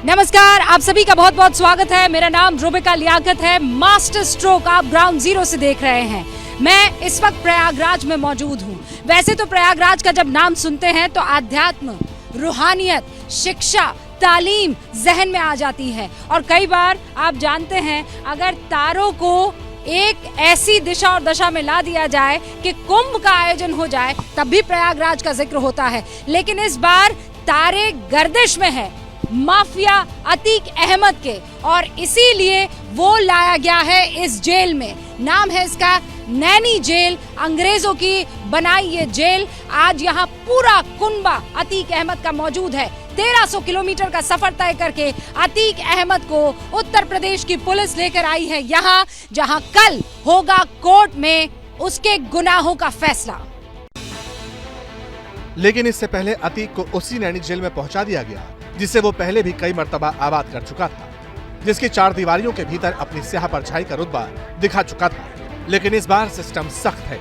नमस्कार, आप सभी का बहुत बहुत स्वागत है। मेरा नाम रुबिका लियाकत है। मास्टर स्ट्रोक आप ग्राउंड जीरो से देख रहे हैं। मैं इस वक्त प्रयागराज में मौजूद हूँ। वैसे तो प्रयागराज का जब नाम सुनते हैं तो आध्यात्म, रूहानियत, शिक्षा, तालीम जहन में आ जाती है। और कई बार आप जानते हैं, अगर तारों को एक ऐसी दिशा और दशा में ला दिया जाए कि कुंभ का आयोजन हो जाए, तब भी प्रयागराज का जिक्र होता है। लेकिन इस बार तारे गर्दिश में है माफिया अतीक अहमद के, और इसीलिए वो लाया गया है इस जेल में। नाम है इसका नैनी जेल। अंग्रेजों की बनाई ये जेल। आज यहाँ पूरा कुनबा अतीक अहमद का मौजूद है। 1300 किलोमीटर का सफर तय करके अतीक अहमद को उत्तर प्रदेश की पुलिस लेकर आई है यहाँ, जहाँ कल होगा कोर्ट में उसके गुनाहों का फैसला। लेकिन इससे पहले अतीक को उसी नैनी जेल में पहुंचा दिया गया जिसे वो पहले भी कई मर्तबा आबाद कर चुका था, जिसकी 4 दीवारियों के भीतर अपनी स्याह परछाई का रुतबा दिखा चुका था। लेकिन इस बार सिस्टम सख्त है।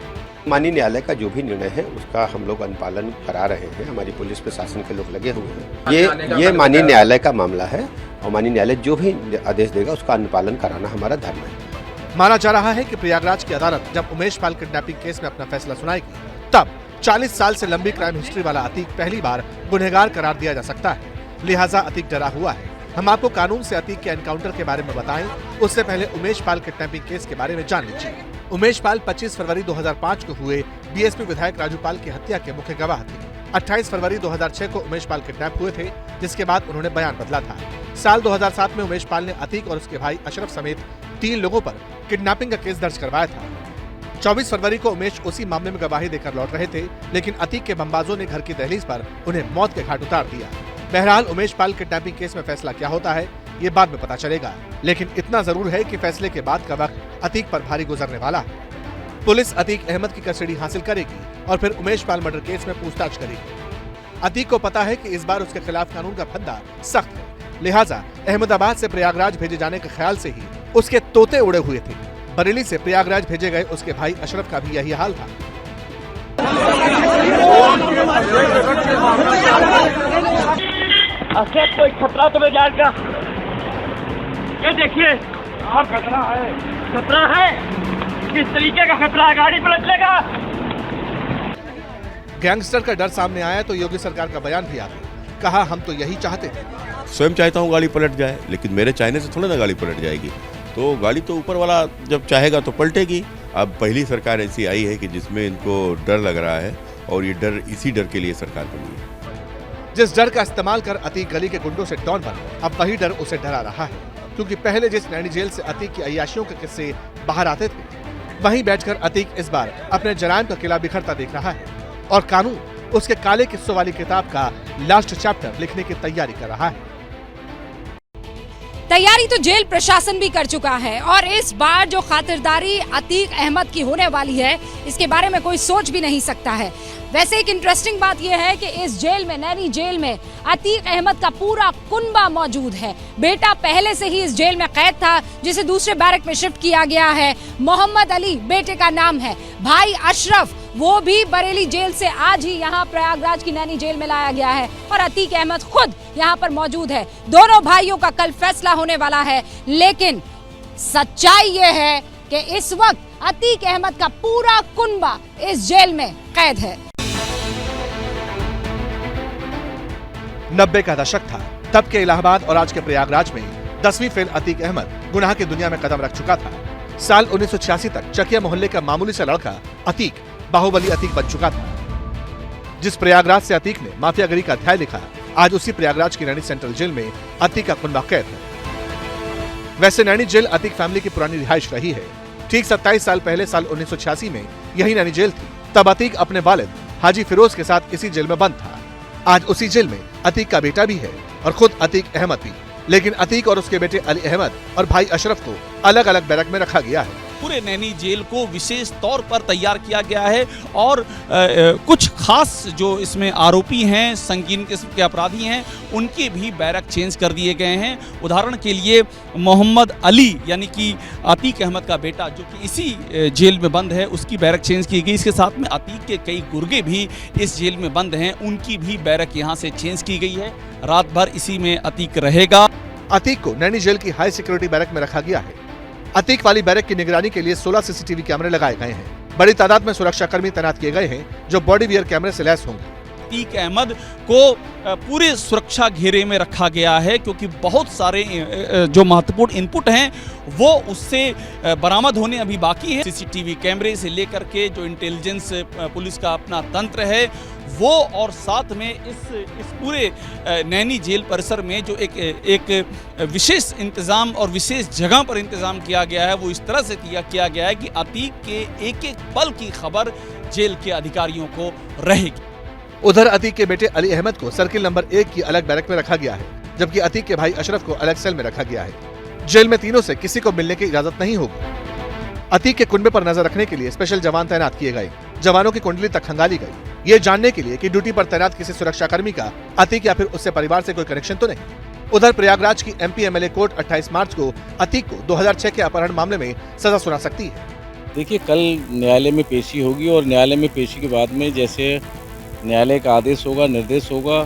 माननीय न्यायालय का जो भी निर्णय है उसका हम लोग अनुपालन करा रहे हैं। हमारी पुलिस प्रशासन के लोग लगे हुए हैं। ये माननीय न्यायालय का मामला है और माननीय न्यायालय जो भी आदेश देगा उसका अनुपालन कराना हमारा धर्म है। माना जा रहा है कि प्रयागराज की अदालत जब उमेश पाल किडनैपिंग केस में अपना फैसला सुनाएगी, तब 40 साल से लंबी क्राइम हिस्ट्री वाला अतीक पहली बार गुनहगार करार दिया जा सकता है। लिहाजा अतीक डरा हुआ है। हम आपको कानून से अतीक के एनकाउंटर के बारे में बताएं, उससे पहले उमेश पाल किडनैपिंग केस के बारे में जान लीजिए। उमेश पाल 25 फरवरी 2005 को हुए बीएसपी विधायक राजू पाल की हत्या के मुख्य गवाह थे। 28 फरवरी 2006 को उमेश पाल किडनैप हुए थे, जिसके बाद उन्होंने बयान बदला था। साल 2007 में उमेश पाल ने अतीक और उसके भाई अशरफ समेत 3 लोगों पर किडनैपिंग का केस दर्ज करवाया था। 24 फरवरी को उमेश उसी मामले में गवाही देकर लौट रहे थे, लेकिन अतीक के बमबाजों ने घर की दहलीज पर उन्हें मौत के घाट उतार दिया। बहरहाल उमेश पाल किडनैपिंग केस में फैसला क्या होता है, ये बाद में पता चलेगा। लेकिन इतना जरूर है कि फैसले के बाद का वक्त अतीक पर भारी गुजरने वाला है। पुलिस अतीक अहमद की कस्टडी हासिल करेगी और फिर उमेश पाल मर्डर केस में पूछताछ करेगी। अतीक को पता है कि इस बार उसके खिलाफ कानून का फंदा सख्त है। लिहाजा अहमदाबाद से प्रयागराज भेजे जाने के ख्याल से ही उसके तोते उड़े हुए थे। बरेली से प्रयागराज भेजे गए उसके भाई अशरफ का भी यही हाल था। कोई खतरा तो जान का, ये देखिए आप खतरा है। किस तरीके का खतरा है? गाड़ी पलट लेगा। गैंगस्टर का डर सामने आया तो योगी सरकार का बयान भी आ गया। कहा, हम तो यही चाहते थे। स्वयं चाहता हूँ गाड़ी पलट जाए, लेकिन मेरे चाहने से थोड़ा ना गाड़ी पलट जाएगी। तो गाड़ी तो ऊपर वाला जब चाहेगा तो पलटेगी। अब पहली सरकार ऐसी आई है कि जिसमें इनको डर लग रहा है, और ये डर इसी डर के लिए सरकार बनी है। जिस डर का इस्तेमाल कर अतीक गली के गुंडों से डॉन बना, अब वही डर उसे डरा रहा है। क्योंकि पहले जिस नैनी जेल से अतीक की अय्याशियों के किस्से बाहर आते थे, वहीं बैठकर अतीक इस बार अपने जराइम का किला बिखरता देख रहा है, और कानून उसके काले किस्सों वाली किताब का लास्ट चैप्टर लिखने की तैयारी कर रहा है। तैयारी तो जेल प्रशासन भी कर चुका है, और इस बार जो खातिरदारी अतीक अहमद की होने वाली है, इसके बारे में कोई सोच भी नहीं सकता है। वैसे एक इंटरेस्टिंग बात यह है कि इस जेल में, नैनी जेल में, अतीक अहमद का पूरा कुनबा मौजूद है। बेटा पहले से ही इस जेल में कैद था, जिसे दूसरे बैरक में शिफ्ट किया गया है। मोहम्मद अली बेटे का नाम है। भाई अशरफ, वो भी बरेली जेल से आज ही यहाँ प्रयागराज की नैनी जेल में लाया गया है, और अतीक अहमद खुद यहाँ पर मौजूद है। दोनों भाइयों का कल फैसला होने वाला है। लेकिन सच्चाई ये है कि इस वक्त अतीक अहमद का पूरा कुनबा इस जेल में कैद है। 90 का दशक था। तब के इलाहाबाद और आज के प्रयागराज में 10वीं फेल अतीक अहमद गुनाह की दुनिया में कदम रख चुका था। साल 1986 तक चकिया मोहल्ले का मामूली सा लड़का अतीक बाहुबली अतीक बन चुका था। जिस प्रयागराज से अतीक ने माफियागिरी का अध्याय लिखा, आज उसी प्रयागराज की नैनी सेंट्रल जेल में अतीक का कुनबा कैद है। वैसे नैनी जेल अतीक फैमिली की पुरानी रिहाइश रही है। ठीक 27 साल पहले साल 1986 में यही नैनी जेल थी। तब अतीक अपने वालिद हाजी फिरोज के साथ इसी जेल में बंद था। आज उसी जेल में अतीक का बेटा भी है और खुद अतीक अहमद भी। लेकिन अतीक और उसके बेटे अली अहमद और भाई अशरफ को अलग अलग बैरक में रखा गया है। पूरे नैनी जेल को विशेष तौर पर तैयार किया गया है और कुछ खास जो इसमें आरोपी हैं, संगीन किस्म के अपराधी हैं, उनके भी बैरक चेंज कर दिए गए हैं। उदाहरण के लिए मोहम्मद अली यानी कि अतीक अहमद का बेटा जो कि इसी जेल में बंद है, उसकी बैरक चेंज की गई। इसके साथ में अतीक के कई गुर्गे भी इस जेल में बंद हैं, उनकी भी बैरक यहाँ से चेंज की गई है। रात भर इसी में अतीक रहेगा। अतीक को नैनी जेल की हाई सिक्योरिटी बैरक में रखा गया है। अतीक वाली बैरक की निगरानी के लिए 16 सीसीटीवी कैमरे लगाए गए हैं। बड़ी तादाद में सुरक्षाकर्मी तैनात किए गए हैं जो बॉडी वियर कैमरे से लैस होंगे। अतीक अहमद को पूरे सुरक्षा घेरे में रखा गया है क्योंकि बहुत सारे जो महत्वपूर्ण इनपुट हैं वो उससे बरामद होने अभी बाकी है। सीसीटीवी कैमरे से लेकर के जो इंटेलिजेंस पुलिस का अपना तंत्र है वो, और साथ में इस पूरे नैनी जेल परिसर में जो एक विशेष इंतज़ाम और विशेष जगह पर इंतज़ाम किया गया है वो इस तरह से किया गया है कि अतीक के एक एक पल की खबर जेल के अधिकारियों को रहेगी। उधर अतीक के बेटे अली अहमद को सर्किल नंबर 1 की अलग बैरक में रखा गया है, जबकि अतीक के भाई अशरफ को अलग सेल में रखा गया है। जेल में तीनों से किसी को मिलने की इजाजत नहीं होगी। अतीक के कुनबे पर नजर रखने के लिए स्पेशल जवान तैनात किए गए। जवानों की कुंडली तक खंगाली गई, ये जानने के लिए कि ड्यूटी पर तैनात किसी सुरक्षाकर्मी का अतीक या फिर उससे परिवार से कोई कनेक्शन तो नहीं। उधर प्रयागराज की MP MLA कोर्ट 28 मार्च को अतीक को 2006 के अपहरण मामले में सजा सुना सकती है। देखिए, कल न्यायालय में पेशी होगी और न्यायालय में पेशी के बाद में जैसे न्यायालय का आदेश होगा, निर्देश होगा,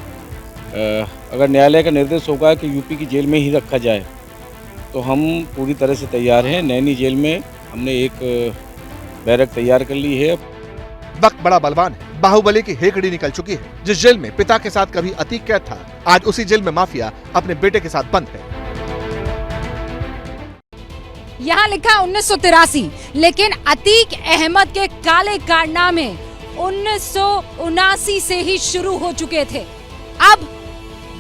अगर न्यायालय का निर्देश होगा कि यूपी की जेल में ही रखा जाए तो हम पूरी तरह से तैयार हैं। नैनी जेल में हमने एक बैरक तैयार कर ली है। वक्त बड़ा बलवान है। बाहुबली की हेकड़ी निकल चुकी है। जिस जेल में पिता के साथ कभी अतीक कैद था, आज उसी जेल में माफिया अपने बेटे के साथ बंद है। यहाँ लिखा 1983, लेकिन अतीक अहमद के काले कारनामे 1979 से ही शुरू हो चुके थे। अब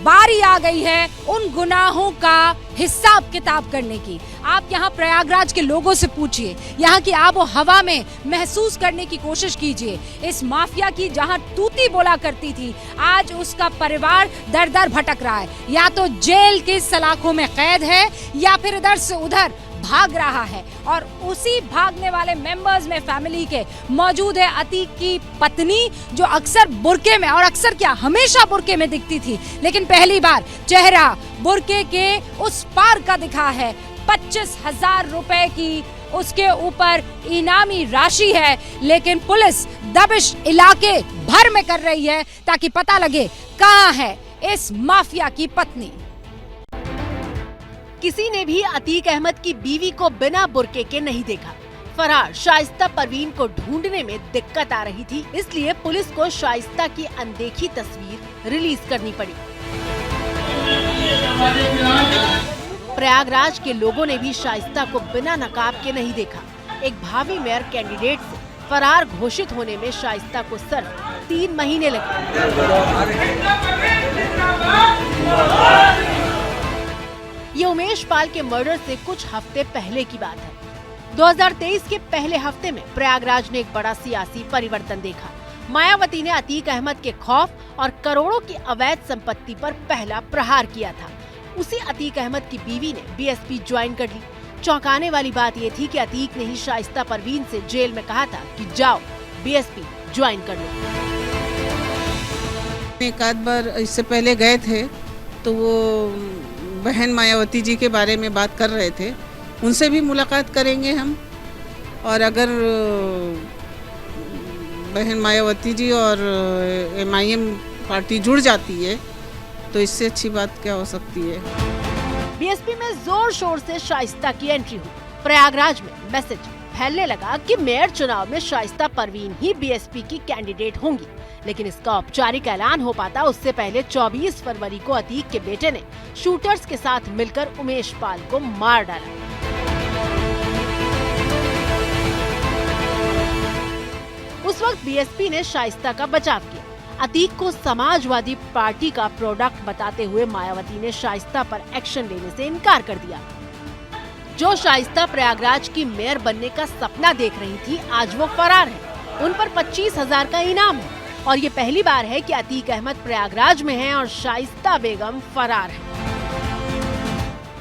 बारी आ गई है उन गुनाहों का हिसाब किताब करने की। आप यहाँ प्रयागराज के लोगों से पूछिए, यहाँ की आबो हवा में महसूस करने की कोशिश कीजिए। इस माफिया की जहाँ तूती बोला करती थी, आज उसका परिवार दर दर भटक रहा है। या तो जेल की सलाखों में कैद है या फिर इधर से उधर भाग रहा है। और उसी भागने वाले मेंबर्स में फैमिली के मौजूद है अतीक की पत्नी, जो अक्सर बुर्के में, और अक्सर क्या हमेशा बुर्के में दिखती थी, लेकिन पहली बार चेहरा बुर्के के उस पार का दिखा है। 25,000 रुपए की उसके ऊपर इनामी राशि है, लेकिन पुलिस दबिश इलाके भर में कर रही है ताकि पता लगे कहां है इस माफिया की पत्नी। किसी ने भी अतीक अहमद की बीवी को बिना बुर्के के नहीं देखा। फरार शाइस्ता परवीन को ढूंढने में दिक्कत आ रही थी, इसलिए पुलिस को शाइस्ता की अनदेखी तस्वीर रिलीज करनी पड़ी। प्रयागराज के लोगों ने भी शाइस्ता को बिना नकाब के नहीं देखा। एक भावी मेयर कैंडिडेट से फरार घोषित होने में शाइस्ता को सिर्फ 3 महीने लगे। ये उमेश पाल के मर्डर से कुछ हफ्ते पहले की बात है। 2023 के पहले हफ्ते में प्रयागराज ने एक बड़ा सियासी परिवर्तन देखा। मायावती ने अतीक अहमद के खौफ और करोड़ों की अवैध संपत्ति पर पहला प्रहार किया था। उसी अतीक अहमद की बीवी ने BSP ज्वाइन कर ली। चौंकाने वाली बात ये थी कि अतीक ने ही शाइस्ता परवीन से जेल में कहा था कि जाओ BSP ज्वाइन कर लो। एक आध बार इससे पहले गए थे तो वो बहन मायावती जी के बारे में बात कर रहे थे, उनसे भी मुलाकात करेंगे हम। और अगर बहन मायावती जी और MIM पार्टी जुड़ जाती है तो इससे अच्छी बात क्या हो सकती है। BSP में जोर शोर से शाइस्ता की एंट्री हुई। प्रयागराज में मैसेज फैलने लगा कि मेयर चुनाव में शाइस्ता परवीन ही BSP की कैंडिडेट होंगी, लेकिन इसका औपचारिक ऐलान हो पाता उससे पहले 24 फरवरी को अतीक के बेटे ने शूटर्स के साथ मिलकर उमेश पाल को मार डाला। उस वक्त BSP ने शाइस्ता का बचाव किया। अतीक को समाजवादी पार्टी का प्रोडक्ट बताते हुए मायावती ने शाइस्ता पर एक्शन लेने से इनकार कर दिया। जो शाइस्ता प्रयागराज की मेयर बनने का सपना देख रही थी, आज वो फरार है। उन पर 25,000 का इनाम है और ये पहली बार है कि अतीक अहमद प्रयागराज में है और शाइस्ता बेगम फरार है।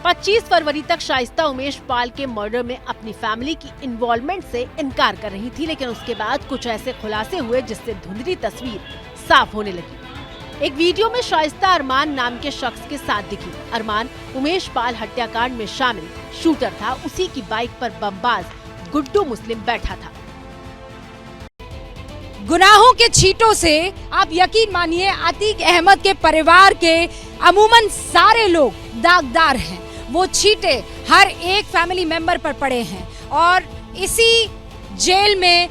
25 फरवरी तक शाइस्ता उमेश पाल के मर्डर में अपनी फैमिली की इन्वॉल्वमेंट से इनकार कर रही थी, लेकिन उसके बाद कुछ ऐसे खुलासे हुए जिससे धुंधली तस्वीर साफ होने लगी। एक वीडियो में शाइस्ता अरमान नाम के शख्स के साथ दिखी। अरमान उमेश पाल हत्याकांड में शामिल शूटर था। उसी की बाइक पर बमबाज गुड्डू मुस्लिम बैठा था। गुनाहों के छींटों से आप यकीन मानिए अतीक अहमद के परिवार के अमूमन सारे लोग दागदार हैं। वो छींटे हर एक फैमिली मेंबर पर पड़े हैं और इसी जेल में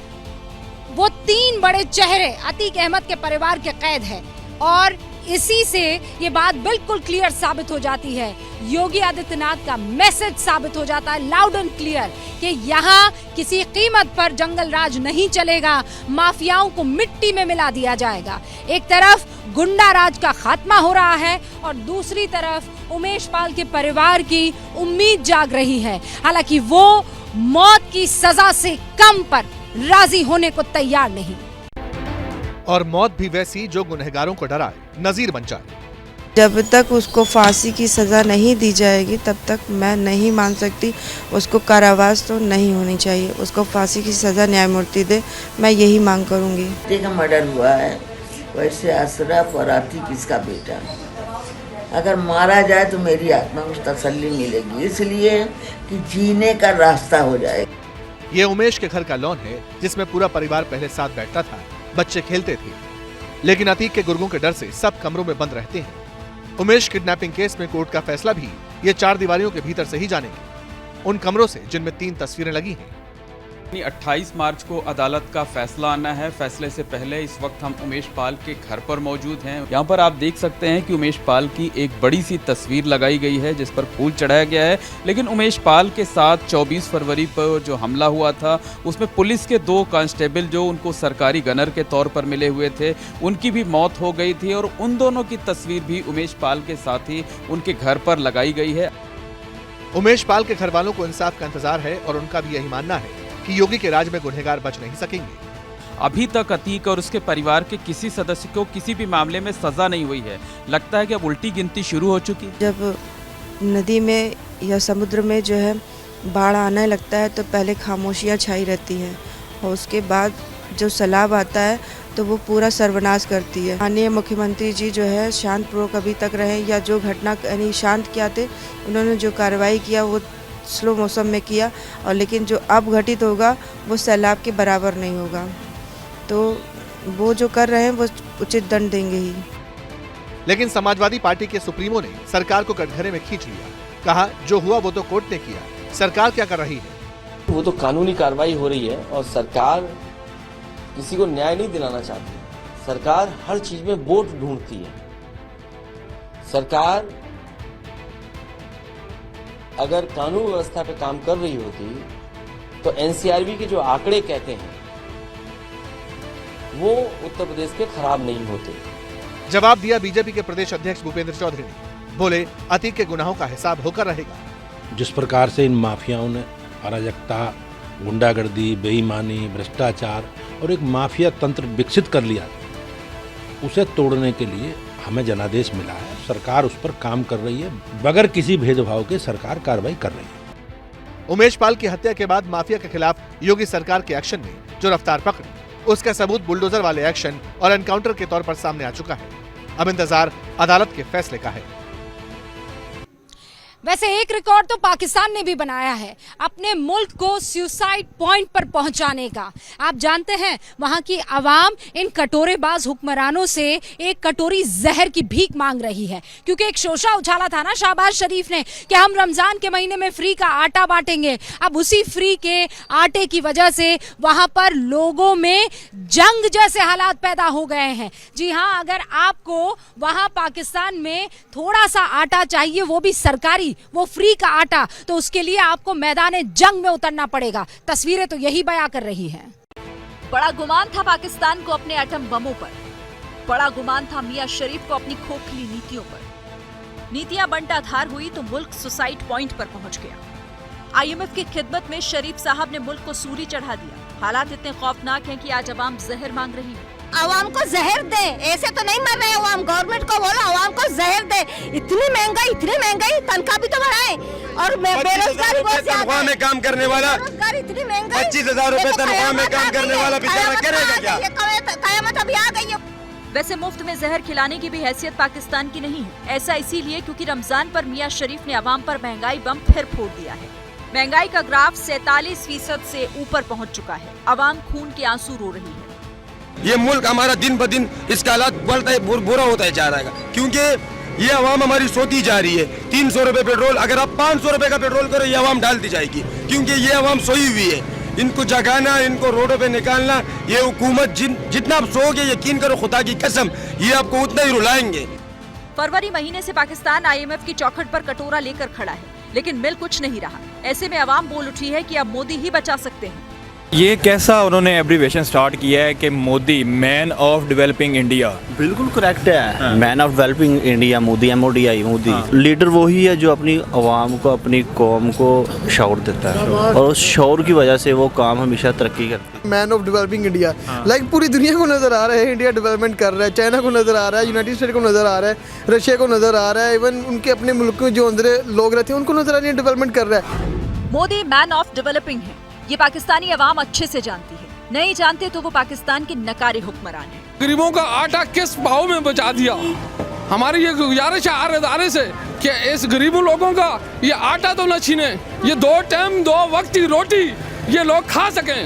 वो 3 बड़े चेहरे अतीक अहमद के परिवार के कैद है और इसी से ये बात बिल्कुल क्लियर साबित हो जाती है। योगी आदित्यनाथ का मैसेज साबित हो जाता है लाउड एंड क्लियर कि यहाँ किसी कीमत पर जंगल राज नहीं चलेगा, माफियाओं को मिट्टी में मिला दिया जाएगा। एक तरफ गुंडा राज का खात्मा हो रहा है और दूसरी तरफ उमेश पाल के परिवार की उम्मीद जाग रही है। हालांकि वो मौत की सजा से कम पर राजी होने को तैयार नहीं और मौत भी वैसी जो गुनहगारों को डराए, नजीर बन जाए। जब तक उसको फांसी की सज़ा नहीं दी जाएगी तब तक मैं नहीं मान सकती। उसको कारावास तो नहीं होनी चाहिए, उसको फांसी की सज़ा न्यायमूर्ति दे, मैं यही मांग करूंगी। बेटे का मर्डर हुआ है, वैसे अशरफ और आतिक इसका बेटा। अगर मारा जाए तो मेरी आत्मा को तसल्ली मिलेगी, इसलिए कि जीने का रास्ता हो जाए। ये उमेश के घर का लॉन है जिसमें पूरा परिवार पहले साथ बैठता था, बच्चे खेलते थे, लेकिन अतीक के गुर्गों के डर से सब कमरों में बंद रहते हैं। उमेश किडनैपिंग केस में कोर्ट का फैसला भी ये 4 दीवारियों के भीतर से ही जानेंगे, उन कमरों से जिनमें 3 तस्वीरें लगी हैं। 28 मार्च को अदालत का फैसला आना है। फैसले से पहले इस वक्त हम उमेश पाल के घर पर मौजूद हैं। यहाँ पर आप देख सकते हैं कि उमेश पाल की एक बड़ी सी तस्वीर लगाई गई है जिस पर फूल चढ़ाया गया है। लेकिन उमेश पाल के साथ 24 फरवरी पर जो हमला हुआ था उसमें पुलिस के 2 कांस्टेबल जो उनको सरकारी गनर के तौर पर मिले हुए थे, उनकी भी मौत हो गई थी और उन दोनों की तस्वीर भी उमेश पाल के साथ ही उनके घर पर लगाई गई है। उमेश पाल के घर वालों को इंसाफ का इंतजार है और उनका भी यही मानना है कि योगी के राज में गुनहगार बच नहीं सकेंगे। अभी तक अतीक और उसके परिवार के किसी सदस्य को किसी भी मामले में सजा नहीं हुई है। लगता है कि अब उल्टी गिनती शुरू हो चुकी है। जब नदी में या समुद्र में जो है बाढ़ आने लगता है तो पहले खामोशियाँ छाई रहती हैं और उसके बाद जो सैलाब आता है तो वो पूरा सर्वनाश करती है। माननीय मुख्यमंत्री जी जो है शांतपूर्वक अभी तक रहे, या जो घटना यानी शांत किया थे, उन्होंने जो कार्रवाई किया वो स्लो मौसम में किया, और लेकिन जो अब घटित होगा वो सैलाब के बराबर नहीं होगा। तो वो जो कर रहे हैं वो उचित दंड देंगे ही। लेकिन समाजवादी पार्टी के सुप्रीमो ने सरकार को कटघरे में खींच लिया। कहा जो हुआ वो तो कोर्ट ने किया, सरकार क्या कर रही है? वो तो कानूनी कार्रवाई हो रही है और सरकार किसी को न्याय नहीं दिलाना चाहती। सरकार हर चीज में वोट ढूंढती है। सरकार अगर कानून व्यवस्था पे काम कर रही होती तो एनसीआरबी के जो आंकड़े कहते हैं वो उत्तर प्रदेश के खराब नहीं होते। जवाब दिया बीजेपी के प्रदेश अध्यक्ष भूपेंद्र चौधरी ने। बोले अतीक के गुनाहों का हिसाब होकर रहेगा। जिस प्रकार से इन माफियाओं ने अराजकता, गुंडागर्दी, बेईमानी, भ्रष्टाचार और एक माफिया तंत्र विकसित कर लिया, उसे तोड़ने के लिए हमें जनादेश मिला है। सरकार उस पर काम कर रही है, बगैर किसी भेदभाव के सरकार कार्रवाई कर रही है। उमेश पाल की हत्या के बाद माफिया के खिलाफ योगी सरकार के एक्शन ने जो रफ्तार पकड़ी, उसका सबूत बुलडोजर वाले एक्शन और एनकाउंटर के तौर पर सामने आ चुका है। अब इंतजार अदालत के फैसले का है। वैसे एक रिकॉर्ड तो पाकिस्तान ने भी बनाया है अपने मुल्क को सुसाइड पॉइंट पर पहुंचाने का। आप जानते हैं वहां की आवाम इन कटोरेबाज हुक्मरानों से एक कटोरी जहर की भीख मांग रही है, क्योंकि एक शोशा उछाला था ना शहबाज शरीफ ने कि हम रमजान के महीने में फ्री का आटा बांटेंगे। अब उसी फ्री के आटे की वजह से वहां पर लोगों में जंग जैसे हालात पैदा हो गए हैं। जी हाँ, अगर आपको वहां पाकिस्तान में थोड़ा सा आटा चाहिए, वो भी सरकारी, वो फ्री का आटा, तो उसके लिए आपको मैदान जंग में उतरना पड़ेगा। तस्वीरें तो यही बयां कर रही हैं। बड़ा गुमान था पाकिस्तान को अपने एटम बमों पर, बड़ा गुमान था मियां शरीफ को अपनी खोखली नीतियों पर। नीतियां बंटाधार हुई तो मुल्क सुसाइड पॉइंट पर पहुंच गया। IMF की खिदमत में शरीफ साहब ने मुल्क को सूली चढ़ा दिया। हालात इतने खौफनाक हैं कि आज अवाम जहर मांग रही है। आवाम को जहर दे, ऐसे तो नहीं मर रहे आवाम। गवर्नमेंट को बोलो आवाम को जहर दे। इतनी महंगाई, तनख्वाह भी तो बढ़ाए और बेरोजगारी बहुत ज्यादा। तनख्वाह में काम करने वाला, इतनी महंगाई, 25,000 रुपए तनख्वाह में काम करने वाला बेचारा करेगा क्या? कयामत अभी आ गई है। वैसे मुफ्त में जहर खिलाने की भी हैसियत पाकिस्तान की नहीं है। ऐसा इसीलिए क्योंकि रमजान पर मियां शरीफ ने अवाम पर महंगाई बम फिर फोड़ दिया है। महंगाई का ग्राफ 47% से ऊपर पहुंच चुका है। अवाम खून के आंसू रो रही है। ये मुल्क हमारा दिन ब दिन इसका हालात बढ़ता है, बुरा होता है जा रहा है, क्योंकि ये आवाम हमारी सोती जा रही है। 300 रुपए पेट्रोल, अगर आप 500 रुपए का पेट्रोल करो ये आवाम डाल दी जाएगी, क्योंकि ये आवाम सोई हुई है। इनको जगाना, इनको रोडों पे निकालना, ये हुकूमत जितना आप सोओगे यकीन करो खुदा की कसम ये आपको उतना ही रुलाएंगे। फरवरी महीने से पाकिस्तान IMF की चौखट पर कटोरा लेकर खड़ा है, लेकिन मिल कुछ नहीं रहा। ऐसे में अवाम बोल उठी है कि अब मोदी ही बचा सकते हैं। ये कैसा उन्होंने एब्रीवेशन स्टार्ट किया है कि Modi man of developing India. बिल्कुल करेक्ट है, man of developing India Modi, MODI Modi. Leader वही है जो अपनी आवाम को, अपनी कौम को शौर देता है और उस शौर की वजह से वो काम हमेशा तरक्की करता है। Man of developing India like पूरी दुनिया को नजर आ रहा है। इंडिया डेवलपमेंट कर रहा है, चाइना को नजर आ रहा है, यूनाइटेड स्टेट को नजर आ रहा है, रशिया को नजर आ रहा है, इवन उनके अपने मुल्क में जो अंदर लोग रहते हैं उनको नजर आ रही है डेवलपमेंट कर रहा है। मोदी मैन ऑफ डेवलपिंग है, ये पाकिस्तानी अवाम अच्छे से जानती है। नहीं जानते तो वो पाकिस्तान के नकारे हुक्मरान है। गरीबों का आटा किस भाव में बचा दिया। हमारी ये गुजारिश है हर इदारे से कि इस गरीबों लोगों का ये आटा तो न छीने, ये 2 टाइम 2 वक्त की रोटी ये लोग खा सकें।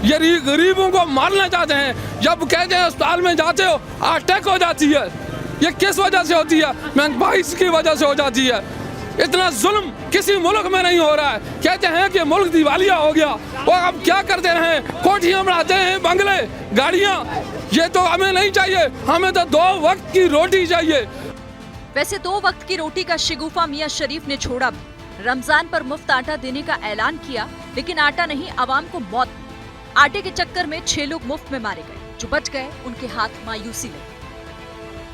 ये गरीबों को मारना चाहते हैं। जब कहते हैं अस्पताल में जाते हो अटैक हो जाती है, ये किस वजह से होती है? महंगाई की वजह से हो जाती है। इतना जुल्म किसी मुल्क में नहीं हो रहा है। कहते हैं कि मुल्क दिवालिया हो गया, और अब क्या करते रहे? कोठियां बढ़ाते हैं, बंगले, गाड़ियां। ये तो हमें नहीं चाहिए, हमें तो 2 वक्त की रोटी चाहिए। वैसे 2 वक्त की रोटी का शिगुफा मियां शरीफ ने छोड़ा भी। रमजान पर मुफ्त आटा देने का ऐलान किया, लेकिन आटा नहीं, अवाम को मौत दी। आटे के चक्कर में 6 लोग मुफ्त में मारे गए। जो बच गए उनके हाथ मायूसी लगी।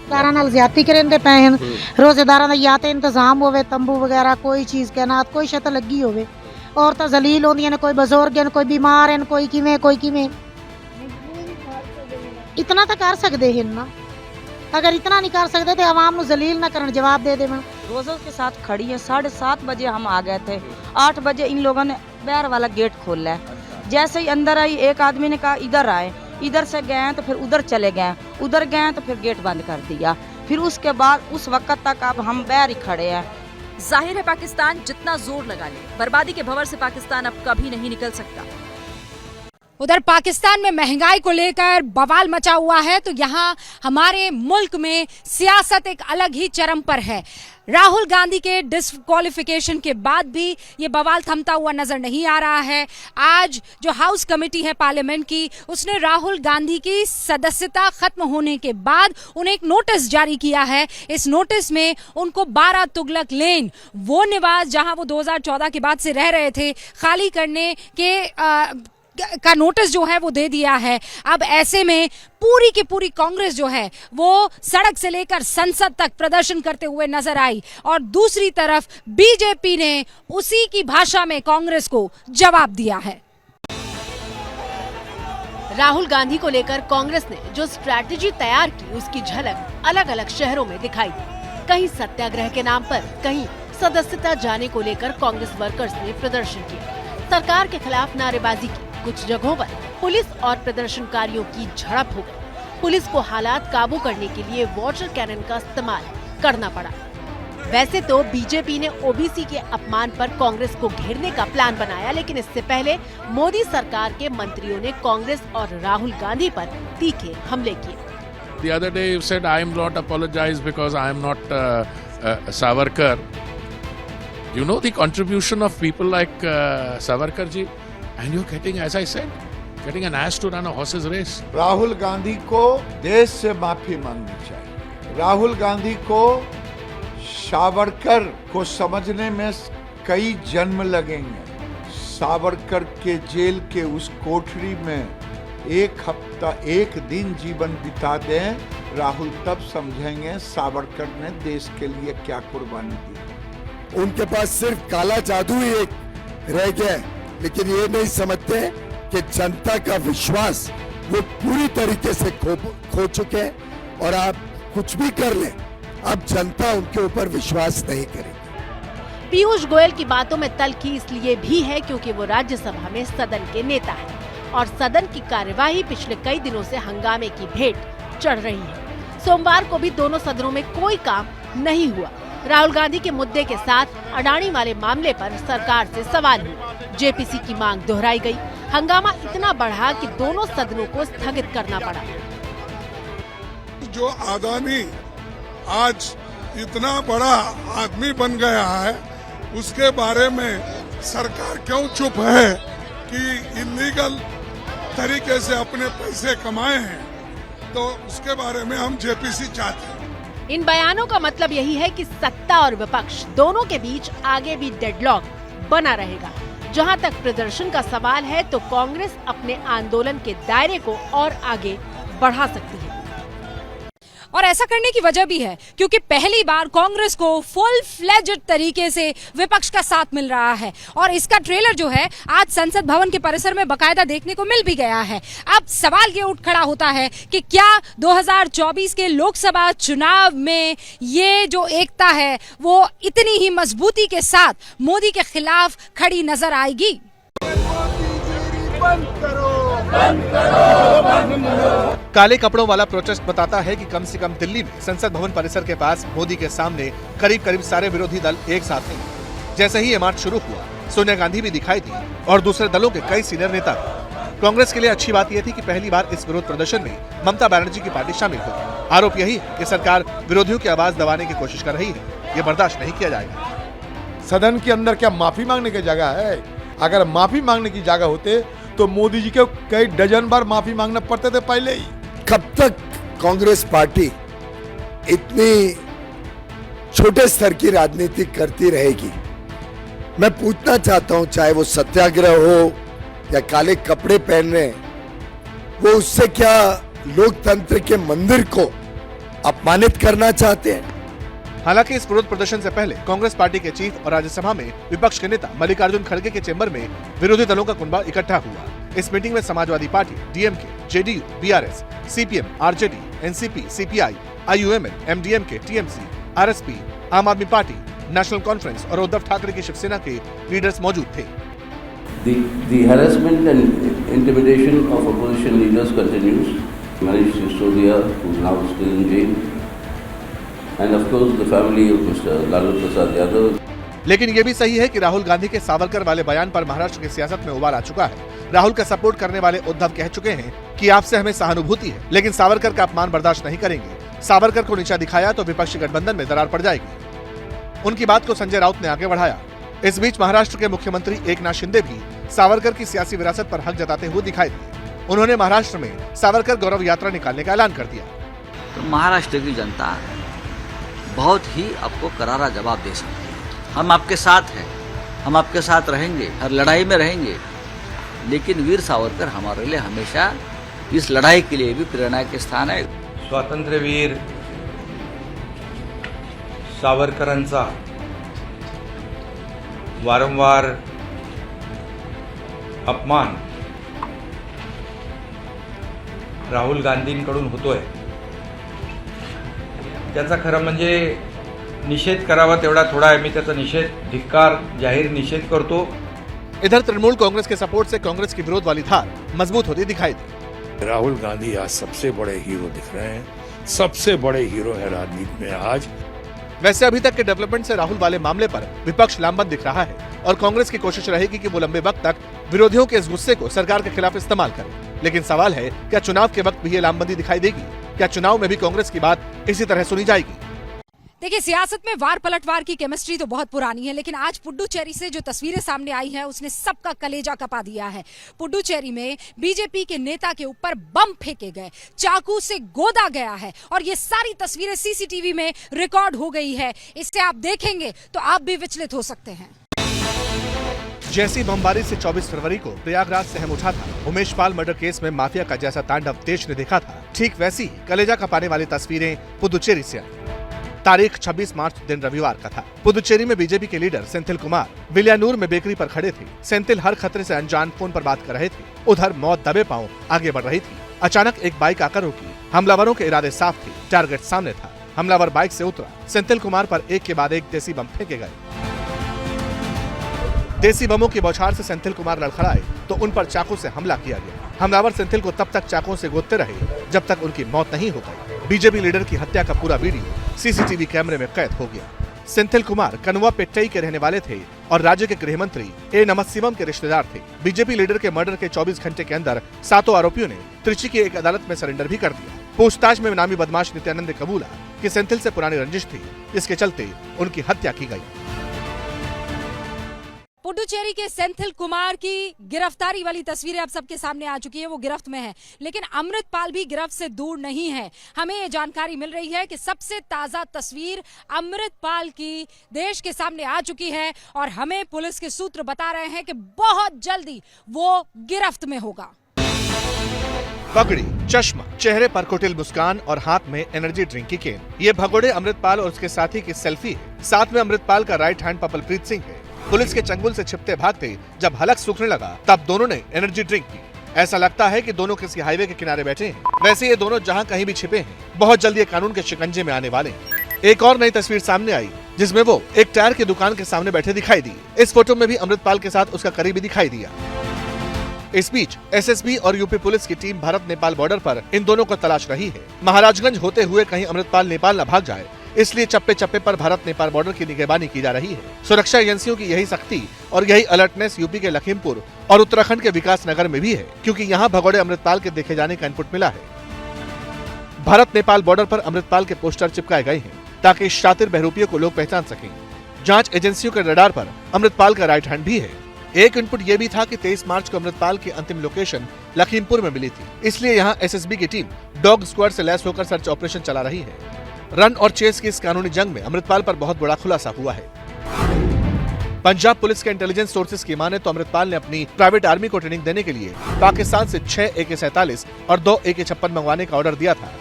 रोजेदारा नाल ज्यादती करेंदे पे हैं। रोजेदारा दा या ते इंतजाम होवे, तंबू वगैरह कोई चीज़ के नात कोई शत लगी होवे। औरतां जलील होंदियां ने, कोई बजुर्ग हैं, कोई बीमार हैं, कोई किवें। इतना तो कर सकते हैं ना। अगर इतना नहीं कर सकते तो आवाम को जलील ना करन, जवाब दे देवन। रोज़ों के साथ खड़ी है। 7:30 बजे हम आ गए थे। 8 बजे इन लोगों ने बाहर वाला गेट खोला है। जैसे ही अंदर आई एक आदमी ने कहा इधर आए, इधर से गए तो फिर उधर चले गए, उधर गए तो फिर गेट बंद कर दिया। फिर उसके बाद उस वक्त तक अब हम बाहर ही खड़े हैं। जाहिर है पाकिस्तान जितना जोर लगा ले, बर्बादी के भंवर से पाकिस्तान अब कभी नहीं निकल सकता। उधर पाकिस्तान में महंगाई को लेकर बवाल मचा हुआ है, तो यहाँ हमारे मुल्क में सियासत एक अलग ही चरम पर है। राहुल गांधी के डिस्क्वालिफिकेशन के बाद भी ये बवाल थमता हुआ नजर नहीं आ रहा है। आज जो हाउस कमेटी है पार्लियामेंट की, उसने राहुल गांधी की सदस्यता खत्म होने के बाद उन्हें एक नोटिस जारी किया है। इस नोटिस में उनको 12 तुगलक लेन, वो निवास जहां वो 2014 के बाद से रह रहे थे, खाली करने का नोटिस जो है वो दे दिया है। अब ऐसे में पूरी की पूरी कांग्रेस जो है वो सड़क से लेकर संसद तक प्रदर्शन करते हुए नजर आई, और दूसरी तरफ बीजेपी ने उसी की भाषा में कांग्रेस को जवाब दिया है। राहुल गांधी को लेकर कांग्रेस ने जो स्ट्रैटेजी तैयार की, उसकी झलक अलग अलग शहरों में दिखाई दी। कहीं सत्याग्रह के नाम पर, कहीं सदस्यता जाने को लेकर कांग्रेस वर्कर्स ने प्रदर्शन किया। सरकार के खिलाफ नारेबाजी की। कुछ जगहों पर पुलिस और प्रदर्शनकारियों की झड़प हो गई। पुलिस को हालात काबू करने के लिए वाटर कैनन का इस्तेमाल करना पड़ा। वैसे तो बीजेपी ने ओबीसी के अपमान पर कांग्रेस को घेरने का प्लान बनाया, लेकिन इससे पहले मोदी सरकार के मंत्रियों ने कांग्रेस और राहुल गांधी पर तीखे हमले किए। The other day you said I am not apologize because I am not Savarkar. You know the contribution of people like Savarkar ji, and you're getting, as I said, getting an ass to run a horse's race. Rahul Gandhi को देश से माफी मांगनी चाहिए। राहुल गांधी को सावरकर को समझने में कई जन्म लगेंगे। सावरकर के जेल के उस कोठरी में 1 हफ्ता 1 दिन जीवन बिता दें, राहुल तब समझेंगे सावरकर ने देश के लिए क्या कुर्बानी दी। उनके पास सिर्फ काला जादू ही एक रह गया, लेकिन ये नहीं समझते कि जनता का विश्वास वो पूरी तरीके से खो चुके हैं और आप कुछ भी कर लें, अब जनता उनके ऊपर विश्वास नहीं करेगी। पीयूष गोयल की बातों में तल्खी इसलिए भी है क्योंकि वो राज्यसभा में सदन के नेता हैं और सदन की कार्यवाही पिछले कई दिनों से हंगामे की भेंट चढ़ रही है। सोमवार को भी दोनों सदनों में कोई काम नहीं हुआ। राहुल गांधी के मुद्दे के साथ अडानी वाले मामले पर सरकार से सवाल हुए। जेपीसी की मांग दोहराई गई। हंगामा इतना बढ़ा कि दोनों सदनों को स्थगित करना पड़ा। जो अडानी आज इतना बड़ा आदमी बन गया है, उसके बारे में सरकार क्यों चुप है कि इलीगल तरीके से अपने पैसे कमाए हैं, तो उसके बारे में हम जेपीसी चाहते हैं। इन बयानों का मतलब यही है कि सत्ता और विपक्ष दोनों के बीच आगे भी डेडलॉक बना रहेगा। जहां तक प्रदर्शन का सवाल है तो कांग्रेस अपने आंदोलन के दायरे को और आगे बढ़ा सकती है। और ऐसा करने की वजह भी है क्योंकि पहली बार कांग्रेस को फुल फ्लेज्ड तरीके से विपक्ष का साथ मिल रहा है और इसका ट्रेलर जो है आज संसद भवन के परिसर में बकायदा देखने को मिल भी गया है। अब सवाल ये उठ खड़ा होता है कि क्या 2024 के लोकसभा चुनाव में ये जो एकता है वो इतनी ही मजबूती के साथ मोदी के खिलाफ खड़ी नजर आएगी। काले कपड़ों वाला प्रोटेस्ट बताता है कि कम से कम दिल्ली में संसद भवन परिसर के पास मोदी के सामने करीब करीब सारे विरोधी दल एक साथ हैं। जैसे ही ये मार्च शुरू हुआ, सोनिया गांधी भी दिखाई दी और दूसरे दलों के कई सीनियर नेता। कांग्रेस के लिए अच्छी बात यह थी कि पहली बार इस विरोध प्रदर्शन में ममता बनर्जी की पार्टी शामिल हुई। आरोप यही है कि सरकार विरोधियों की आवाज दबाने की कोशिश कर रही है। ये बर्दाश्त नहीं किया जाएगा। सदन के अंदर क्या माफी मांगने की जगह है? अगर माफी मांगने की जगह होते तो मोदी जी के कई डजन बार माफी मांगना पड़ते थे पहले ही। कब तक कांग्रेस पार्टी इतनी छोटे स्तर की राजनीति करती रहेगी? मैं पूछना चाहता हूं, चाहे वो सत्याग्रह हो या काले कपड़े पहन रहे, वो उससे क्या लोकतंत्र के मंदिर को अपमानित करना चाहते हैं? हालांकि इस विरोध प्रदर्शन से पहले कांग्रेस पार्टी के चीफ और राज्यसभा में विपक्ष के नेता मल्लिकार्जुन खड़गे के चेंबर में विरोधी दलों का कुनबा इकट्ठा हुआ। इस मीटिंग में Samajwadi party, DMK, JDU, BRS, CPM, RJD, NCP, CPI, IUML, MDMK, TMC, RSP, आम आदमी पार्टी, नेशनल कॉन्फ्रेंस और उद्धव ठाकरे की शिवसेना के लीडर्स मौजूद थे। The harassment and intimidation of opposition leaders continues. Manish Sisodia, who is now still in jail, and of course the family of Mr. Lalu Prasad Yadav. लेकिन ये भी सही है कि राहुल गांधी के सावरकर वाले बयान पर महाराष्ट्र की सियासत में उबाल आ चुका है। राहुल का सपोर्ट करने वाले उद्धव कह चुके हैं कि आपसे हमें सहानुभूति है, लेकिन सावरकर का अपमान बर्दाश्त नहीं करेंगे। सावरकर को नीचा दिखाया तो विपक्षी गठबंधन में दरार पड़ जाएगी। उनकी बात को संजय राउत ने आगे बढ़ाया। इस बीच महाराष्ट्र के मुख्यमंत्री एकनाथ शिंदे भी सावरकर की सियासी विरासत पर हक जताते हुए दिखाई दिए। उन्होंने महाराष्ट्र में सावरकर गौरव यात्रा निकालने का ऐलान कर दिया। तो महाराष्ट्र की जनता बहुत ही आपको करारा जवाब दे सकती है। हम आपके साथ हैं, हम आपके साथ रहेंगे, हर लड़ाई में रहेंगे, लेकिन वीर सावरकर हमारे लिए हमेशा इस लड़ाई के लिए भी प्रेरणा के स्थान है। स्वातंत्र्यवीर सावरकरांचा वारंवार अपमान राहुल गांधींकडून होतोय, त्याचा खरं म्हणजे निषेध करावा तेवढा थोडा आहे। मी त्याचा निषेध, धिक्कार, जाहीर निषेध करतो। इधर तृणमूल कांग्रेस के सपोर्ट से कांग्रेस की विरोध वाली धार मजबूत होती दिखाई दी। राहुल गांधी आज सबसे बड़े हीरो दिख रहे हैं, सबसे बड़े हीरो है राजनीति में आज। वैसे अभी तक के डेवलपमेंट से राहुल वाले मामले पर विपक्ष लामबंद दिख रहा है और कांग्रेस की कोशिश रहेगी कि वो लंबे वक्त तक विरोधियों के इस गुस्से को सरकार के खिलाफ इस्तेमाल करे। लेकिन सवाल है, क्या चुनाव के वक्त भी ये लामबंदी दिखाई देगी? क्या चुनाव में भी कांग्रेस की बात इसी तरह सुनी जाएगी? देखिए, सियासत में वार पलटवार की केमिस्ट्री तो बहुत पुरानी है, लेकिन आज पुडुचेरी से जो तस्वीरें सामने आई हैं उसने सबका कलेजा कपा दिया है। पुडुचेरी में बीजेपी के नेता के ऊपर बम फेंके गए, चाकू से गोदा गया है और ये सारी तस्वीरें सीसीटीवी में रिकॉर्ड हो गई है। इससे आप देखेंगे तो आप भी विचलित हो सकते हैं। जैसी बमबारी से 24 फरवरी को प्रयागराज से हम उठा था, उमेश पाल मर्डर केस में माफिया का जैसा तांडव देश ने देखा था, ठीक वैसी ही कलेजा कपाने वाली तस्वीरें पुदुचेरी से आई। तारीख 26 मार्च दिन रविवार का था। पुदुचेरी में बीजेपी के लीडर सेंथिल कुमार विलियानूर में बेकरी पर खड़े थे। सेंथिल हर खतरे से अनजान फोन पर बात कर रहे थे। उधर मौत दबे पांव आगे बढ़ रही थी। अचानक एक बाइक आकर रुकी। हमलावरों के इरादे साफ थे, टारगेट सामने था। हमलावर बाइक से उतरा, सेंथिल कुमार पर एक के बाद एक देसी बम फेंके गए। देसी बमों की बौछार से सेंथिल कुमार लड़खड़ाए तो उन पर चाकू से हमला किया गया। हमलावर सेंथिल को तब तक चाकुओं से गोदते रहे जब तक उनकी मौत नहीं हो गई। बीजेपी लीडर की हत्या का पूरा वीडियो सीसीटीवी कैमरे में कैद हो गया। सेंथिल कुमार कनुआ पेट्टई के रहने वाले थे और राज्य के गृह मंत्री ए नमस्सिवम के रिश्तेदार थे। बीजेपी लीडर के मर्डर के 24 घंटे के अंदर 7 आरोपियों ने त्रिची की एक अदालत में सरेंडर भी कर दिया। पूछताछ में नामी बदमाश नित्यानंद ने कबूला कि सेंथिल से पुरानी रंजिश थी, इसके चलते उनकी हत्या की गई। पुडुचेरी के सेंथिल कुमार की गिरफ्तारी वाली तस्वीरें अब सबके सामने आ चुकी है। वो गिरफ्त में है, लेकिन अमृतपाल भी गिरफ्त से दूर नहीं है। हमें ये जानकारी मिल रही है कि सबसे ताजा तस्वीर अमृतपाल की देश के सामने आ चुकी है और हमें पुलिस के सूत्र बता रहे हैं कि बहुत जल्दी वो गिरफ्त में होगा। पगड़ी, चश्मा, चेहरे पर कुटिल मुस्कान और हाथ में एनर्जी ड्रिंक की केन, ये भगोड़े अमृतपाल और उसके साथी की सेल्फी है। साथ में अमृतपाल का राइट हैंड पपलप्रीत सिंह है। पुलिस के चंगुल से छिपते भागते जब हलक सूखने लगा तब दोनों ने एनर्जी ड्रिंक पी। ऐसा लगता है कि दोनों किसी हाईवे के किनारे बैठे हैं। वैसे ये दोनों जहां कहीं भी छिपे हैं, बहुत जल्दी ये कानून के शिकंजे में आने वाले हैं। एक और नई तस्वीर सामने आई जिसमें वो एक टायर की दुकान के सामने बैठे दिखाई दिए। इस फोटो में भी अमृतपाल के साथ उसका करीबी दिखाई दिया। इस बीच एसएसबी और यूपी पुलिस की टीम भारत नेपाल बॉर्डर पर इन दोनों को तलाश रही है। महाराजगंज होते हुए कहीं अमृतपाल नेपाल न भाग जाए, इसलिए चप्पे चप्पे पर भारत नेपाल बॉर्डर की निगरानी की जा रही है। सुरक्षा एजेंसियों की यही सख्ती और यही अलर्टनेस यूपी के लखीमपुर और उत्तराखंड के विकास नगर में भी है, क्योंकि यहाँ भगोड़े अमृतपाल के देखे जाने का इनपुट मिला है। भारत नेपाल बॉर्डर पर अमृतपाल के पोस्टर चिपकाए गए हैं ताकि इस शातिर बहरूपियों को लोग पहचान सकें। जांच एजेंसियों के रडार पर अमृतपाल का राइट हैंड भी है। एक इनपुट ये भी था कि 23 मार्च को अमृतपाल की अंतिम लोकेशन लखीमपुर में मिली थी, इसलिए यहाँ एसएसबी की टीम डॉग स्क्वाड से लैस होकर सर्च ऑपरेशन चला रही है। रन और चेस की इस कानूनी जंग में अमृतपाल पर बहुत बड़ा खुलासा हुआ है। पंजाब पुलिस के इंटेलिजेंस सोर्सेज की माने तो अमृतपाल ने अपनी प्राइवेट आर्मी को ट्रेनिंग देने के लिए पाकिस्तान से 6 AK-47 और 2 AK-56 मंगवाने का ऑर्डर दिया था।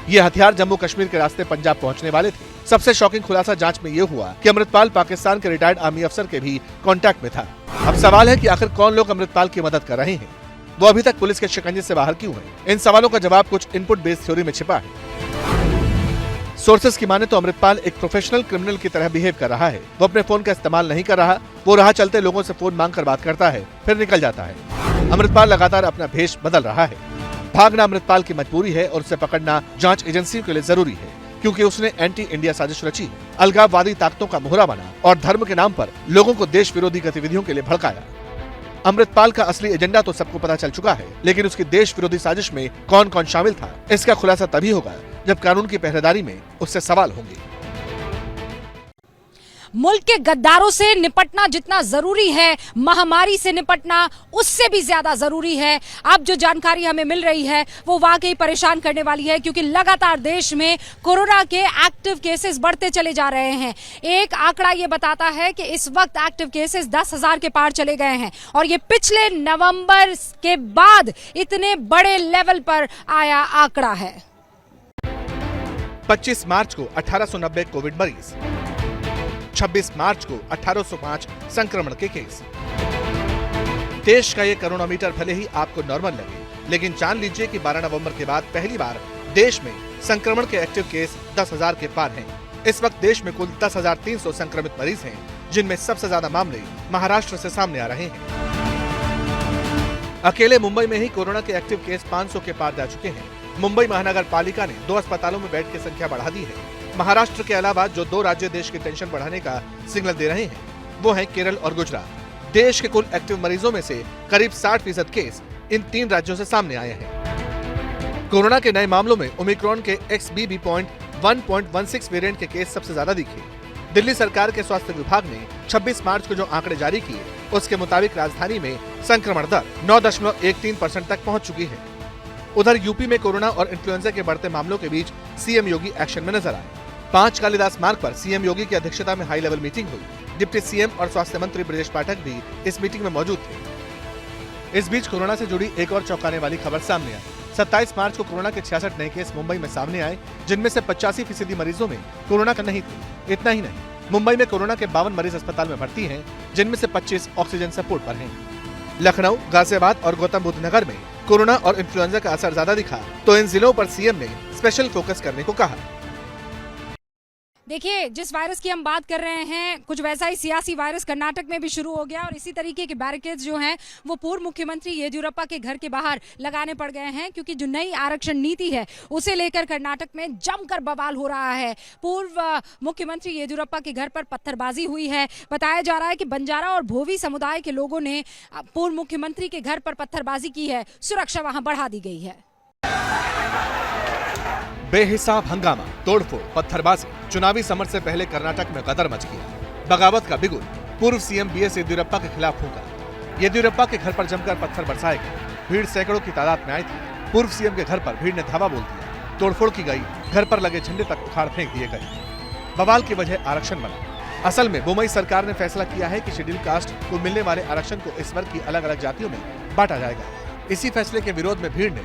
ये हथियार जम्मू कश्मीर के रास्ते पंजाब पहुंचने वाले थे। सबसे शॉकिंग खुलासा जांच में ये हुआ कि अमृतपाल पाकिस्तान के रिटायर्ड आर्मी अफसर के भी कांटेक्ट में था। अब सवाल है कि आखिर कौन लोग अमृतपाल की मदद कर रहे हैं, वो अभी तक पुलिस के शिकंजे से बाहर क्यों है? इन सवालों का जवाब कुछ इनपुट बेस्ड थ्योरी में छिपा है। सोर्सेस की माने तो अमृतपाल एक प्रोफेशनल क्रिमिनल की तरह बिहेव कर रहा है। वो अपने फोन का इस्तेमाल नहीं कर रहा, वो राह चलते लोगों से फोन मांग कर बात करता है, फिर निकल जाता है। अमृतपाल लगातार अपना भेष बदल रहा है। भागना अमृतपाल की मजबूरी है और उसे पकड़ना जांच एजेंसियों के लिए जरूरी है, क्योंकि उसने एंटी इंडिया साजिश रची है, अलगाववादी ताकतों का मोहरा बना और धर्म के नाम पर लोगों को देश विरोधी गतिविधियों के लिए भड़काया। अमृतपाल का असली एजेंडा तो सबको पता चल चुका है, लेकिन उसकी देश विरोधी साजिश में कौन कौन शामिल था, इसका खुलासा तभी होगा जब कानून की पहरेदारी में उससे सवाल होंगे। मुल्क के गद्दारों से निपटना जितना जरूरी है, महामारी से निपटना उससे भी ज्यादा जरूरी है। अब जो जानकारी हमें मिल रही है वो वाकई परेशान करने वाली है, क्योंकि लगातार देश में कोरोना के एक्टिव केसेस बढ़ते चले जा रहे हैं। एक आंकड़ा ये बताता है कि इस वक्त एक्टिव केसेस 10,000 के पार चले गए हैं और ये पिछले नवंबर के बाद इतने बड़े लेवल पर आया आंकड़ा है। 25 मार्च को 1890 कोविड मरीज, 26 मार्च को 1805 संक्रमण के केस। देश का ये करोनोमीटर भले ही आपको नॉर्मल लगे, लेकिन जान लीजिए कि 12 नवंबर के बाद पहली बार देश में संक्रमण के एक्टिव केस 10,000 के पार हैं। इस वक्त देश में कुल 10,300 संक्रमित मरीज हैं, जिनमें सबसे ज्यादा मामले महाराष्ट्र से सामने आ रहे हैं। अकेले मुंबई में ही कोरोना के एक्टिव केस 500 के पार जा चुके हैं। मुंबई महानगर पालिका ने 2 अस्पतालों में बेड की संख्या बढ़ा दी है। महाराष्ट्र के अलावा जो 2 राज्य देश की टेंशन बढ़ाने का सिग्नल दे रहे हैं, वो हैं केरल और गुजरात। देश के कुल एक्टिव मरीजों में से करीब 60% केस इन 3 राज्यों से सामने आए हैं। कोरोना के नए मामलों में ओमिक्रॉन के XBB.1.16 वेरिएंट के केस सबसे ज्यादा दिखे। दिल्ली सरकार के स्वास्थ्य विभाग ने 26 मार्च को जो आंकड़े जारी किए, उसके मुताबिक राजधानी में संक्रमण दर 9.13% तक पहुंच चुकी है। उधर यूपी में कोरोना और इन्फ्लुएंजा के बढ़ते मामलों के बीच सीएम योगी एक्शन में नजर आए। 5 कालिदास मार्ग पर सीएम योगी की अध्यक्षता में हाई लेवल मीटिंग हुई। डिप्टी सीएम और स्वास्थ्य मंत्री ब्रजेश पाठक भी इस मीटिंग में मौजूद थे। इस बीच कोरोना से जुड़ी एक और चौंकाने वाली खबर सामने आई। 27 मार्च को कोरोना के 66 नए केस मुंबई में सामने आए, जिनमें से 85% मरीजों में कोरोना का नहीं थे। इतना ही नहीं, मुंबई में कोरोना के 52 मरीज अस्पताल में भर्ती हैं, जिनमें से 25 ऑक्सीजन सपोर्ट पर हैं। लखनऊ, गाजियाबाद और गौतम बुद्ध नगर में कोरोना और इन्फ्लुएंजा का असर ज्यादा दिखा तो इन जिलों पर सीएम ने स्पेशल फोकस करने को कहा। देखिए, जिस वायरस की हम बात कर रहे हैं, कुछ वैसा ही सियासी वायरस कर्नाटक में भी शुरू हो गया और इसी तरीके के बैरिकेड्स जो हैं वो पूर्व मुख्यमंत्री येदियुरप्पा के घर के बाहर लगाने पड़ गए हैं, क्योंकि जो नई आरक्षण नीति है उसे लेकर कर्नाटक में जमकर बवाल हो रहा है। पूर्व मुख्यमंत्री येदियुरप्पा के घर पर पत्थरबाजी हुई है। बताया जा रहा है कि बंजारा और भोवी समुदाय के लोगों ने पूर्व मुख्यमंत्री के घर पर पत्थरबाजी की है। सुरक्षा वहां बढ़ा दी गई है। बेहिसाब हंगामा, तोड़फोड़, पत्थरबाजी, चुनावी समर से पहले कर्नाटक में गदर मच गया। बगावत का बिगुल पूर्व सीएम बीएस येदियुरप्पा के खिलाफ फूंका। येदियुरप्पा के घर पर जमकर पत्थर बरसाए गए। भीड़ सैकड़ों की तादाद में आई थी। पूर्व सीएम के घर पर भीड़ ने धावा बोल दिया। तोड़फोड़ की गई। घर पर लगे झंडे तक उखाड़ फेंक दिए गए। बवाल की वजह आरक्षण बना। असल में बोमई सरकार ने फैसला किया है कि शेड्यूल कास्ट को मिलने वाले आरक्षण को इस वर्ग की अलग अलग जातियों में बांटा जाएगा। इसी फैसले के विरोध में भीड़ ने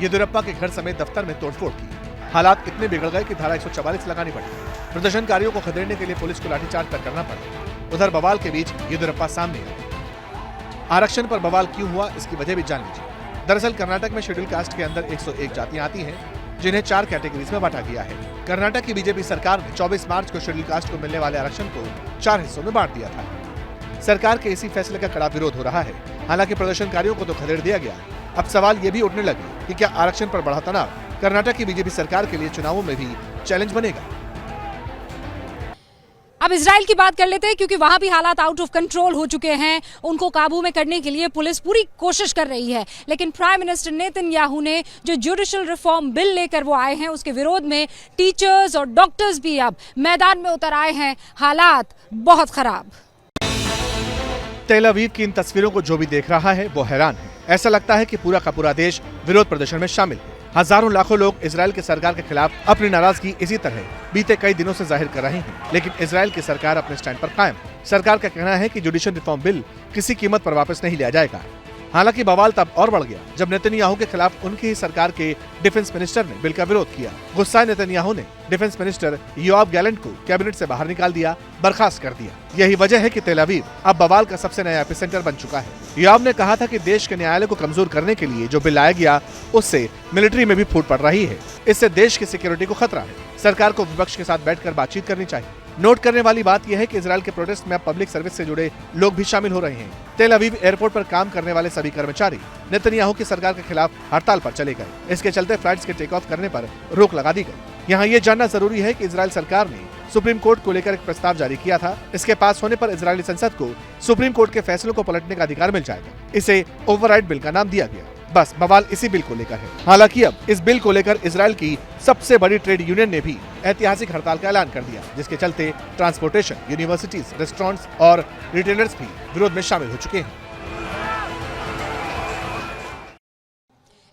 येदियुरप्पा के घर समेत दफ्तर में तोड़फोड़ की। हालात इतने बिगड़ गए कि धारा 144 लगानी पड़ी। प्रदर्शनकारियों को खदेड़ने के लिए पुलिस को लाठीचार्ज तक करना पड़ा। उधर बवाल के बीच येदियुरप्पा सामने आए। आरक्षण पर बवाल क्यों हुआ, इसकी वजह भी जान लीजिए। दरअसल कर्नाटक में शेड्यूल कास्ट के अंदर 101 जातियां आती हैं, जिन्हें 4 कैटेगरीज में बांटा गया है। कर्नाटक की बीजेपी सरकार ने 24 मार्च को शेड्यूल कास्ट को मिलने वाले आरक्षण को 4 हिस्सों में बांट दिया था। सरकार के इसी फैसले का कड़ा विरोध हो रहा है। हालांकि प्रदर्शनकारियों को तो खदेड़ दिया गया। अब सवाल ये भी उठने लगे कि क्या आरक्षण पर बढ़ा तनाव कर्नाटक की बीजेपी सरकार के लिए चुनावों में भी चैलेंज बनेगा। अब इजराइल की बात कर लेते हैं, क्योंकि वहां भी हालात आउट ऑफ कंट्रोल हो चुके हैं। उनको काबू में करने के लिए पुलिस पूरी कोशिश कर रही है, लेकिन प्राइम मिनिस्टर नेतन्याहू ने जो जुडिशियल रिफॉर्म बिल लेकर वो आए हैं उसके विरोध में टीचर्स और डॉक्टर्स भी अब मैदान में उतर आए हैं। हालात बहुत खराब। तेल अवीव की इन तस्वीरों को जो भी देख रहा है वो हैरान है। ऐसा लगता है कि पूरा का पूरा देश विरोध प्रदर्शन में शामिल है। हजारों लाखों लोग इजराइल की सरकार के खिलाफ अपनी नाराजगी इसी तरह बीते कई दिनों से जाहिर कर रहे हैं, लेकिन इजराइल की सरकार अपने स्टैंड पर कायम है। सरकार का कहना है कि जुडिशियल रिफॉर्म बिल किसी कीमत पर वापस नहीं लिया जाएगा। हालांकि बवाल तब और बढ़ गया जब नेतन्याहू के खिलाफ उनकी ही सरकार के डिफेंस मिनिस्टर ने बिल का विरोध किया। गुस्साए नेतन्याहू ने डिफेंस मिनिस्टर योआव गैलेंट को कैबिनेट से बाहर निकाल दिया, बर्खास्त कर दिया। यही वजह है कि तेल अवीव अब बवाल का सबसे नया एपिसेंटर बन चुका है। योआव ने कहा था कि देश के न्यायालय को कमजोर करने के लिए जो बिल लाया गया उससे मिलिट्री में भी फूट पड़ रही है। इससे देश की सिक्योरिटी को खतरा है। सरकार को विपक्ष के साथ बैठकर बातचीत करनी चाहिए। नोट करने वाली बात यह है कि इजराइल के प्रोटेस्ट में अब पब्लिक सर्विस से जुड़े लोग भी शामिल हो रहे हैं। तेल अवीव एयरपोर्ट पर काम करने वाले सभी कर्मचारी नेतन्याहू की सरकार के खिलाफ हड़ताल पर चले गए। इसके चलते फ्लाइट्स के टेक ऑफ करने पर रोक लगा दी गई। यहाँ ये जानना जरूरी है कि इजराइल सरकार ने सुप्रीम कोर्ट को लेकर एक प्रस्ताव जारी किया था। इसके पास होने पर इजरायली संसद को सुप्रीम कोर्ट के फैसलों को पलटने का अधिकार मिल जाएगा। इसे ओवरराइड बिल का नाम दिया गया। बस बवाल इसी बिल को लेकर है। हालांकि अब इस बिल को लेकर इजराइल की सबसे बड़ी ट्रेड यूनियन ने भी ऐतिहासिक हड़ताल का ऐलान कर दिया, जिसके चलते ट्रांसपोर्टेशन, यूनिवर्सिटीज, रेस्टोरेंट्स और रिटेलर्स भी विरोध में शामिल हो चुके हैं।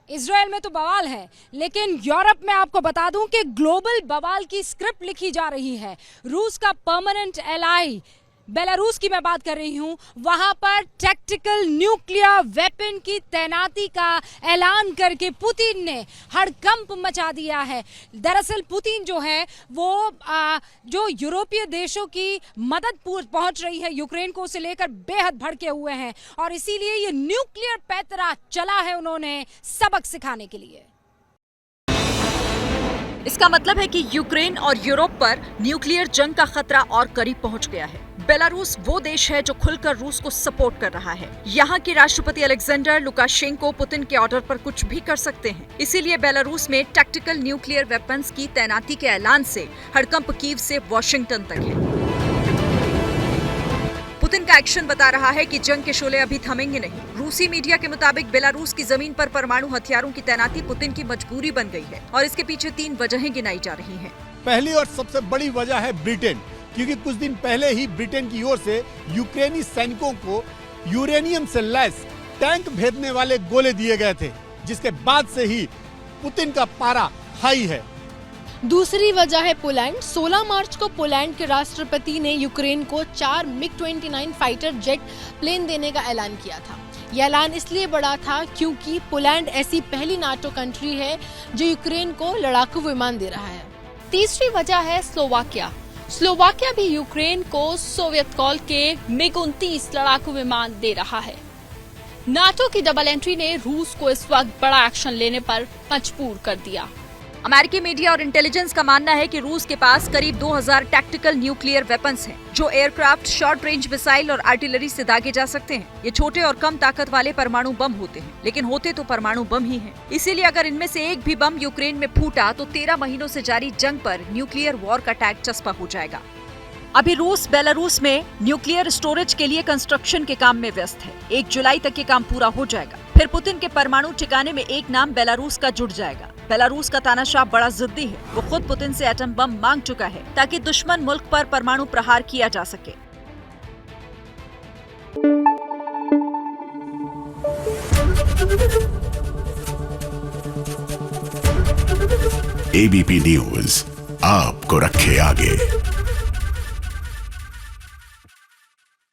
इजराइल में तो बवाल है, लेकिन यूरोप में आपको बता दूं कि ग्लोबल बवाल की स्क्रिप्ट लिखी जा रही है। रूस का परमानेंट एलाई बेलारूस की मैं बात कर रही हूं, वहां पर टैक्टिकल न्यूक्लियर वेपन की तैनाती का ऐलान करके पुतिन ने हड़कंप मचा दिया है। दरअसल पुतिन जो है वो जो यूरोपीय देशों की मदद पहुंच रही है यूक्रेन को, उसे लेकर बेहद भड़के हुए हैं और इसीलिए ये न्यूक्लियर पैतरा चला है उन्होंने सबक सिखाने के लिए। इसका मतलब है कि यूक्रेन और यूरोप पर न्यूक्लियर जंग का खतरा और करीब पहुंच गया है। बेलारूस वो देश है जो खुलकर रूस को सपोर्ट कर रहा है। यहाँ के राष्ट्रपति अलेक्जेंडर लुकाशेंको पुतिन के ऑर्डर पर कुछ भी कर सकते हैं। इसीलिए बेलारूस में टैक्टिकल न्यूक्लियर वेपन्स की तैनाती के ऐलान से हड़कंप कीव से वॉशिंगटन तक है। पुतिन का एक्शन बता रहा है कि जंग के शोले अभी थमेंगे नहीं। रूसी मीडिया के मुताबिक बेलारूस की जमीन पर परमाणु हथियारों की तैनाती पुतिन की मजबूरी बन गई है और इसके पीछे 3 वजहें गिनाई जा रही हैं। पहली और सबसे बड़ी वजह है ब्रिटेन, क्योंकि कुछ दिन पहले ही ब्रिटेन की ओर से यूक्रेनी सैनिकों को यूरेनियम से लैस टैंक भेदने वाले गोले दिए गए थे, जिसके बाद से ही पुतिन का पारा हाई है। दूसरी वजह है पोलैंड। 16 मार्च को पोलैंड के राष्ट्रपति ने यूक्रेन को 4 मिग-29 फाइटर जेट प्लेन देने का ऐलान किया था। यह ऐलान इसलिए बड़ा था क्योंकि पोलैंड ऐसी पहली नाटो कंट्री है जो यूक्रेन को लड़ाकू विमान दे रहा है। तीसरी वजह है स्लोवाकिया। स्लोवाकिया भी यूक्रेन को सोवियत काल के मिग-29 लड़ाकू विमान दे रहा है। नाटो की डबल एंट्री ने रूस को इस वक्त बड़ा एक्शन लेने पर मजबूर कर दिया। अमेरिकी मीडिया और इंटेलिजेंस का मानना है कि रूस के पास करीब 2000 टैक्टिकल न्यूक्लियर वेपन्स हैं, जो एयरक्राफ्ट, शॉर्ट रेंज मिसाइल और आर्टिलरी से दागे जा सकते हैं। ये छोटे और कम ताकत वाले परमाणु बम होते हैं, लेकिन होते तो परमाणु बम ही हैं। इसीलिए अगर इनमें से एक भी बम यूक्रेन में फूटा तो 13 महीनों से जारी जंग पर न्यूक्लियर वॉर का टैग चस्पा हो जाएगा। अभी रूस बेलारूस में न्यूक्लियर स्टोरेज के लिए कंस्ट्रक्शन के काम में व्यस्त है। 1 जुलाई तक ये काम पूरा हो जाएगा। फिर पुतिन के परमाणु ठिकाने में एक नाम बेलारूस का जुड़ जाएगा। बेलारूस का तानाशाह बड़ा जिद्दी है। वो खुद पुतिन से एटम बम मांग चुका है ताकि दुश्मन मुल्क पर परमाणु प्रहार किया जा सके। एबीपी न्यूज आपको रखे आगे।